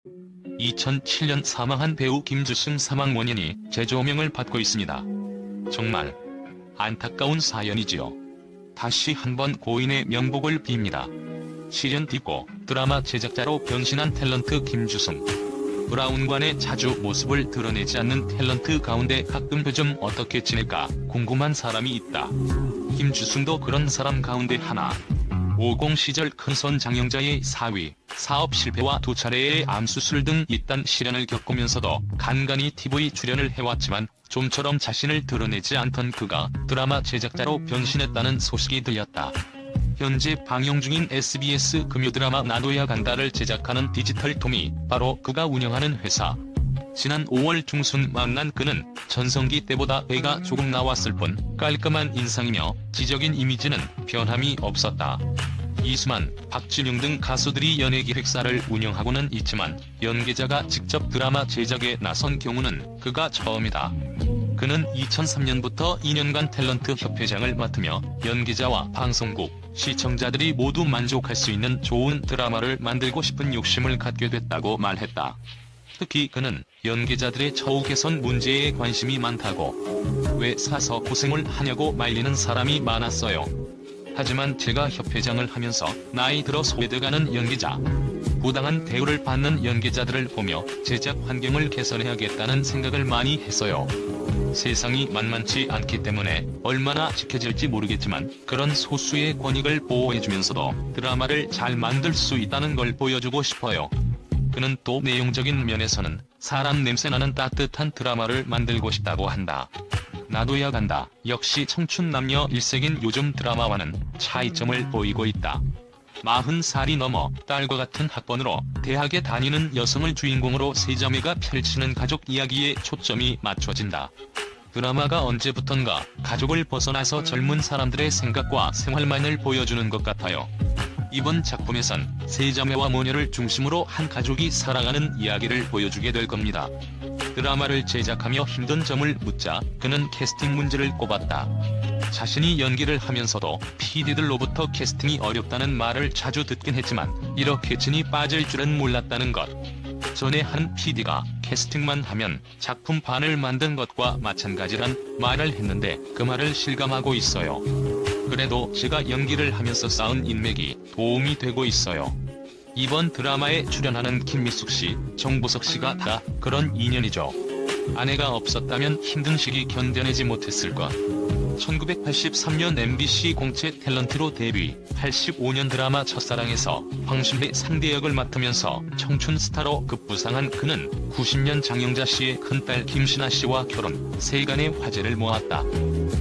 2007년 사망한 배우 김주승 사망 원인이 재조명을 받고 있습니다. 정말 안타까운 사연이지요. 다시 한번 고인의 명복을 빕니다. 실연 딛고 드라마 제작자로 변신한 탤런트 김주승. 브라운관의 자주 모습을 드러내지 않는 탤런트 가운데 가끔 요즘 어떻게 지낼까 궁금한 사람이 있다. 김주승도 그런 사람 가운데 하나. 50 시절 큰손 장영자의 사위, 사업 실패와 2차례의 암수술 등 이딴 시련을 겪으면서도 간간히 TV 출연을 해왔지만 좀처럼 자신을 드러내지 않던 그가 드라마 제작자로 변신했다는 소식이 들렸다. 현재 방영 중인 SBS 금요드라마 나도야 간다를 제작하는 디지털톰이 바로 그가 운영하는 회사. 지난 5월 중순 만난 그는 전성기 때보다 배가 조금 나왔을 뿐 깔끔한 인상이며 지적인 이미지는 변함이 없었다. 이수만, 박진영 등 가수들이 연예기획사를 운영하고는 있지만 연계자가 직접 드라마 제작에 나선 경우는 그가 처음이다. 그는 2003년부터 2년간 탤런트 협회장을 맡으며 연기자와 방송국, 시청자들이 모두 만족할 수 있는 좋은 드라마를 만들고 싶은 욕심을 갖게 됐다고 말했다. 특히 그는 연기자들의 처우 개선 문제에 관심이 많다고. 왜 사서 고생을 하냐고 말리는 사람이 많았어요. 하지만 제가 협회장을 하면서 나이 들어 소외돼가는 연기자, 부당한 대우를 받는 연기자들을 보며 제작 환경을 개선해야겠다는 생각을 많이 했어요. 세상이 만만치 않기 때문에 얼마나 지켜질지 모르겠지만 그런 소수의 권익을 보호해주면서도 드라마를 잘 만들 수 있다는 걸 보여주고 싶어요. 그는 또 내용적인 면에서는 사람 냄새나는 따뜻한 드라마를 만들고 싶다고 한다. 나도야 간다 역시 청춘 남녀 일색인 요즘 드라마와는 차이점을 보이고 있다. 40살이 넘어 딸과 같은 학번으로 대학에 다니는 여성을 주인공으로 세자매가 펼치는 가족 이야기에 초점이 맞춰진다. 드라마가 언제부턴가 가족을 벗어나서 젊은 사람들의 생각과 생활만을 보여주는 것 같아요. 이번 작품에선 세자매와 모녀를 중심으로 한 가족이 살아가는 이야기를 보여주게 될 겁니다. 드라마를 제작하며 힘든 점을 묻자 그는 캐스팅 문제를 꼽았다. 자신이 연기를 하면서도 PD들로부터 캐스팅이 어렵다는 말을 자주 듣긴 했지만 이렇게 진이 빠질 줄은 몰랐다는 것. 전에 한 PD가 캐스팅만 하면 작품 반을 만든 것과 마찬가지란 말을 했는데 그 말을 실감하고 있어요. 그래도 제가 연기를 하면서 쌓은 인맥이 도움이 되고 있어요. 이번 드라마에 출연하는 김미숙 씨, 정보석 씨가 다 그런 인연이죠. 아내가 없었다면 힘든 시기 견뎌내지 못했을 것. 1983년 MBC 공채 탤런트로 데뷔, 85년 드라마 첫사랑에서 황심의 상대 역을 맡으면서 청춘 스타로 급부상한 그는 90년 장영자 씨의 큰딸 김신아 씨와 결혼, 세간의 화제를 모았다.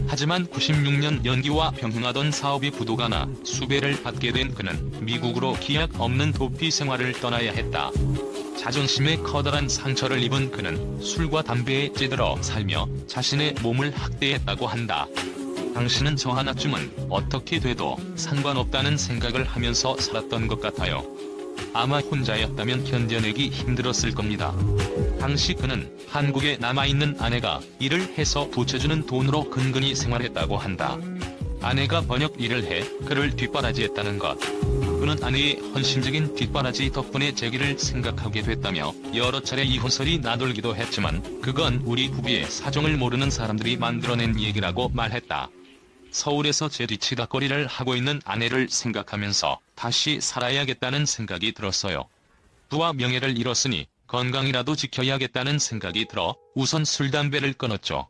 하지만 96년 연기와 병행하던 사업이 부도가 나 수배를 받게 된 그는 미국으로 기약 없는 도피 생활을 떠나야 했다. 자존심에 커다란 상처를 입은 그는 술과 담배에 찌들어 살며 자신의 몸을 학대했다고 한다. 당신은 저 하나쯤은 어떻게 돼도 상관없다는 생각을 하면서 살았던 것 같아요. 아마 혼자였다면 견뎌내기 힘들었을 겁니다. 당시 그는 한국에 남아있는 아내가 일을 해서 붙여주는 돈으로 근근히 생활했다고 한다. 아내가 번역 일을 해 그를 뒷바라지했다는 것. 그는 아내의 헌신적인 뒷바라지 덕분에 재기를 생각하게 됐다며 여러 차례 이혼설이 나돌기도 했지만 그건 우리 부부의 사정을 모르는 사람들이 만들어낸 얘기라고 말했다. 서울에서 재리치다거리를 하고 있는 아내를 생각하면서 다시 살아야겠다는 생각이 들었어요. 부와 명예를 잃었으니 건강이라도 지켜야겠다는 생각이 들어 우선 술 담배를 끊었죠.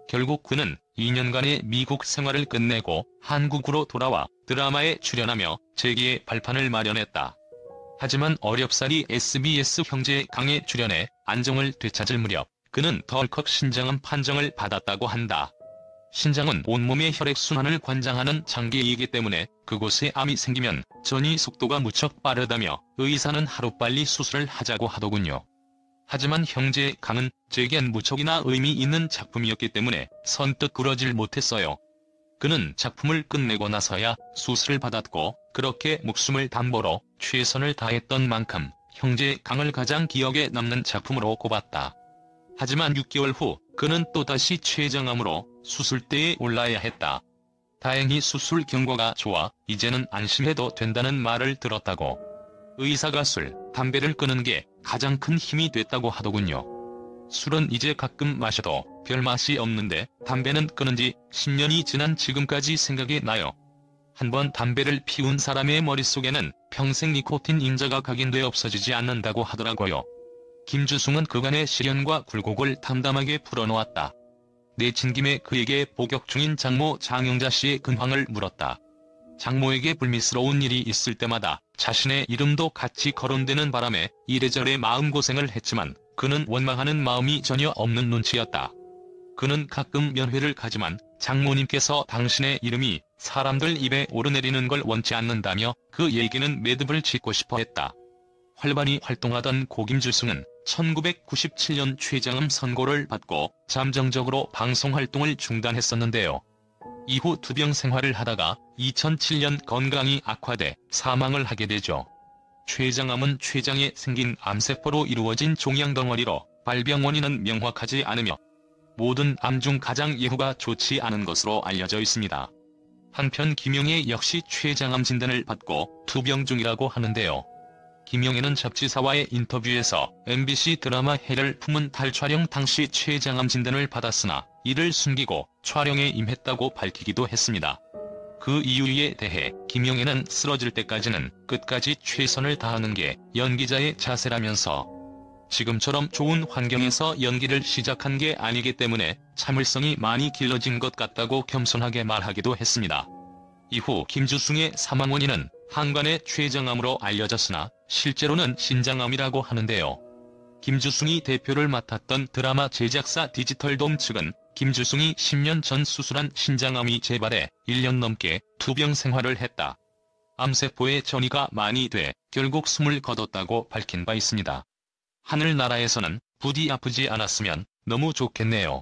결국 그는 2년간의 미국 생활을 끝내고 한국으로 돌아와 드라마에 출연하며 재기의 발판을 마련했다. 하지만 어렵사리 SBS 형제 강에 출연해 안정을 되찾을 무렵 그는 덜컥 신장암 판정을 받았다고 한다. 신장은 온몸의 혈액순환을 관장하는 장기이기 때문에 그곳에 암이 생기면 전이 속도가 무척 빠르다며 의사는 하루빨리 수술을 하자고 하더군요. 하지만 형제 강은 제겐 무척이나 의미 있는 작품이었기 때문에 선뜻 그러질 못했어요. 그는 작품을 끝내고 나서야 수술을 받았고 그렇게 목숨을 담보로 최선을 다했던 만큼 형제 강을 가장 기억에 남는 작품으로 꼽았다. 하지만 6개월 후 그는 또다시 췌장암으로 수술대에 올라야 했다. 다행히 수술 경과가 좋아 이제는 안심해도 된다는 말을 들었다고. 의사가 술, 담배를 끊은 게 가장 큰 힘이 됐다고 하더군요. 술은 이제 가끔 마셔도 별 맛이 없는데 담배는 끊은 지 10년이 지난 지금까지 생각이 나요. 한번 담배를 피운 사람의 머릿속에는 평생 니코틴 인자가 각인돼 없어지지 않는다고 하더라고요. 김주승은 그간의 시련과 굴곡을 담담하게 풀어놓았다. 내친 김에 그에게 복역 중인 장모 장영자 씨의 근황을 물었다. 장모에게 불미스러운 일이 있을 때마다 자신의 이름도 같이 거론되는 바람에 이래저래 마음고생을 했지만 그는 원망하는 마음이 전혀 없는 눈치였다. 그는 가끔 면회를 가지만 장모님께서 당신의 이름이 사람들 입에 오르내리는 걸 원치 않는다며 그 얘기는 매듭을 짓고 싶어 했다. 활발히 활동하던 고 김주승은 1997년 최장암 선고를 받고 잠정적으로 방송활동을 중단했었는데요. 이후 투병 생활을 하다가 2007년 건강이 악화돼 사망을 하게 되죠. 췌장암은 췌장에 생긴 암세포로 이루어진 종양덩어리로 발병 원인은 명확하지 않으며 모든 암 중 가장 예후가 좋지 않은 것으로 알려져 있습니다. 한편 김용애 역시 췌장암 진단을 받고 투병 중이라고 하는데요. 김용애는 잡지사와의 인터뷰에서 MBC 드라마 해를 품은 달 촬영 당시 췌장암 진단을 받았으나 이를 숨기고 촬영에 임했다고 밝히기도 했습니다. 그 이유에 대해 김용애는 쓰러질 때까지는 끝까지 최선을 다하는 게 연기자의 자세라면서 지금처럼 좋은 환경에서 연기를 시작한 게 아니기 때문에 참을성이 많이 길러진 것 같다고 겸손하게 말하기도 했습니다. 이후 김주승의 사망 원인은 한간의 췌장암으로 알려졌으나 실제로는 신장암이라고 하는데요. 김주승이 대표를 맡았던 드라마 제작사 디지털돔 측은 김주승이 10년 전 수술한 신장암이 재발해 1년 넘게 투병 생활을 했다. 암세포의 전이가 많이 돼 결국 숨을 거뒀다고 밝힌 바 있습니다. 하늘나라에서는 부디 아프지 않았으면 너무 좋겠네요.